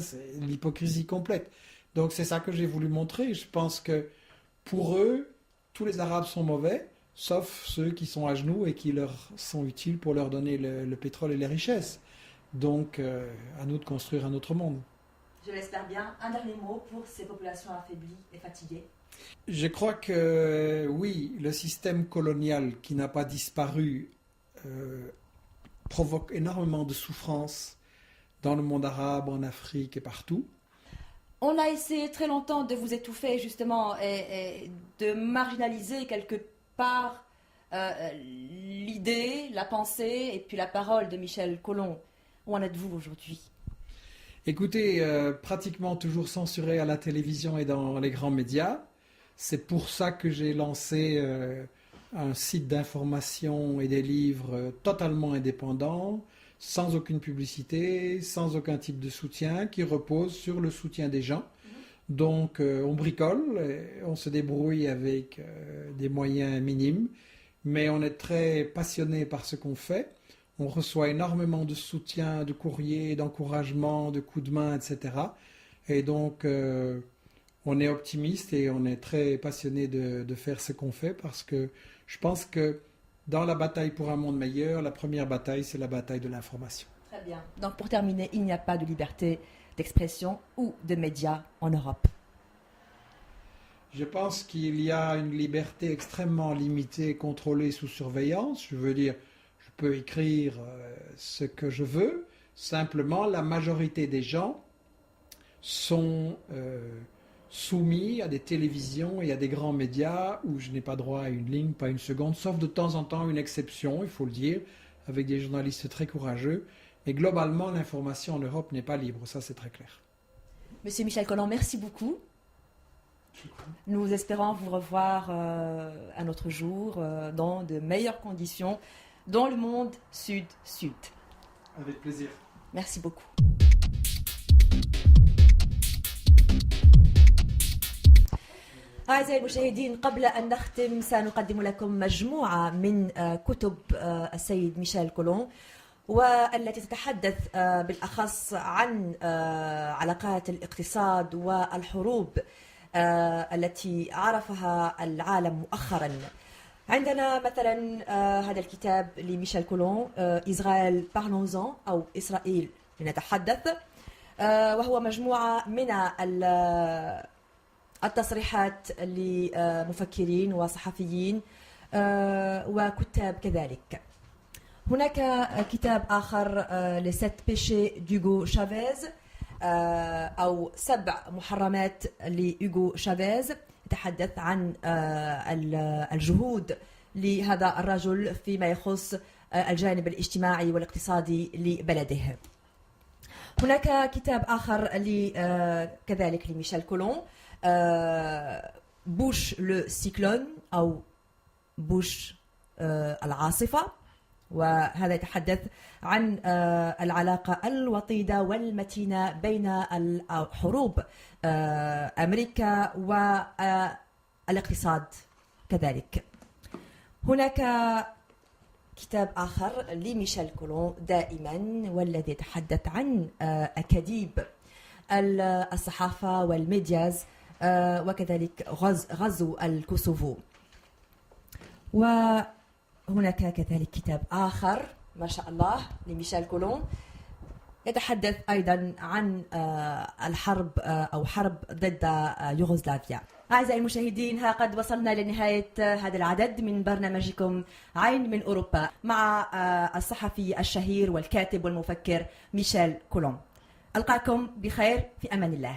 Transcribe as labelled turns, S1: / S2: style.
S1: C'est l'hypocrisie complète. Donc c'est ça que j'ai voulu montrer. Je pense que pour eux, tous les Arabes sont mauvais, sauf ceux qui sont à genoux et qui leur sont utiles pour leur donner le pétrole et les richesses. Donc à nous de construire un autre monde.
S2: Je l'espère bien. Un dernier mot pour ces populations affaiblies et fatiguées.
S1: Je crois que oui, le système colonial qui n'a pas disparu provoque énormément de souffrance dans le monde arabe, en Afrique et partout.
S2: On a essayé très longtemps de vous étouffer justement et de marginaliser quelque part l'idée, la pensée et puis la parole de Michel Colomb. Où en êtes-vous aujourd'hui?
S1: Écoutez, pratiquement toujours censuré à la télévision et dans les grands médias. C'est pour ça que j'ai lancé un site d'information et des livres totalement indépendants, sans aucune publicité, sans aucun type de soutien, qui repose sur le soutien des gens. Donc on bricole, on se débrouille avec des moyens minimes, mais on est très passionné par ce qu'on fait. On reçoit énormément de soutien, de courriers, d'encouragement, de coups de main, etc. Et donc on est optimiste et on est très passionné de faire ce qu'on fait parce que je pense que dans la bataille pour un monde meilleur, la première bataille, c'est la bataille de l'information.
S2: Très bien. Donc pour terminer, il n'y a pas de liberté d'expression ou de médias en Europe?
S1: Je pense qu'il y a une liberté extrêmement limitée, contrôlée sous surveillance. Je veux dire, je peux écrire ce que je veux. Simplement, la majorité des gens sont soumis à des télévisions et à des grands médias où je n'ai pas droit à une ligne, pas une seconde, sauf de temps en temps une exception, il faut le dire, avec des journalistes très courageux. Mais globalement, l'information en Europe n'est pas libre, ça c'est très clair.
S2: Monsieur Michel Colomb, merci beaucoup. Nous espérons vous revoir un autre jour dans de meilleures conditions dans le monde sud-sud.
S1: Avec plaisir.
S2: Merci beaucoup. أعزائي المشاهدين، قبل أن نختم سنقدم لكم مجموعة من كتب السيد ميشيل كولون والتي تتحدث بالأخص عن علاقات الاقتصاد والحروب التي عرفها العالم مؤخرا. عندنا مثلا هذا الكتاب لميشيل كولون إسرائيل بارلونزون أو إسرائيل لنتحدث، وهو مجموعة من التصريحات لمفكرين وصحفيين وكتاب كذلك. هناك كتاب آخر لسيت بيشي دوغو شافيز أو 7 محرمات لأوغو شافيز، يتحدث عن الجهود لهذا الرجل فيما يخص الجانب الاجتماعي والاقتصادي لبلده. هناك كتاب آخر كذلك لميشيل كولون، بوش لو سيكلون أو بوش العاصفة، وهذا يتحدث عن العلاقة الوطيدة والمتينة بين الحروب أمريكا والاقتصاد كذلك. هناك كتاب آخر لميشيل كولون دائما والذي يتحدث عن أكاذيب الصحافة والميدياز وكذلك غزو الكوسوفو. وهناك كذلك كتاب آخر ما شاء الله لميشيل كولون يتحدث أيضا عن الحرب أو حرب ضد يوغوسلافيا. أعزائي المشاهدين، ها قد وصلنا لنهاية هذا العدد من برنامجكم عين من أوروبا مع الصحفي الشهير والكاتب والمفكر ميشيل كولون. ألقاكم بخير في أمان الله.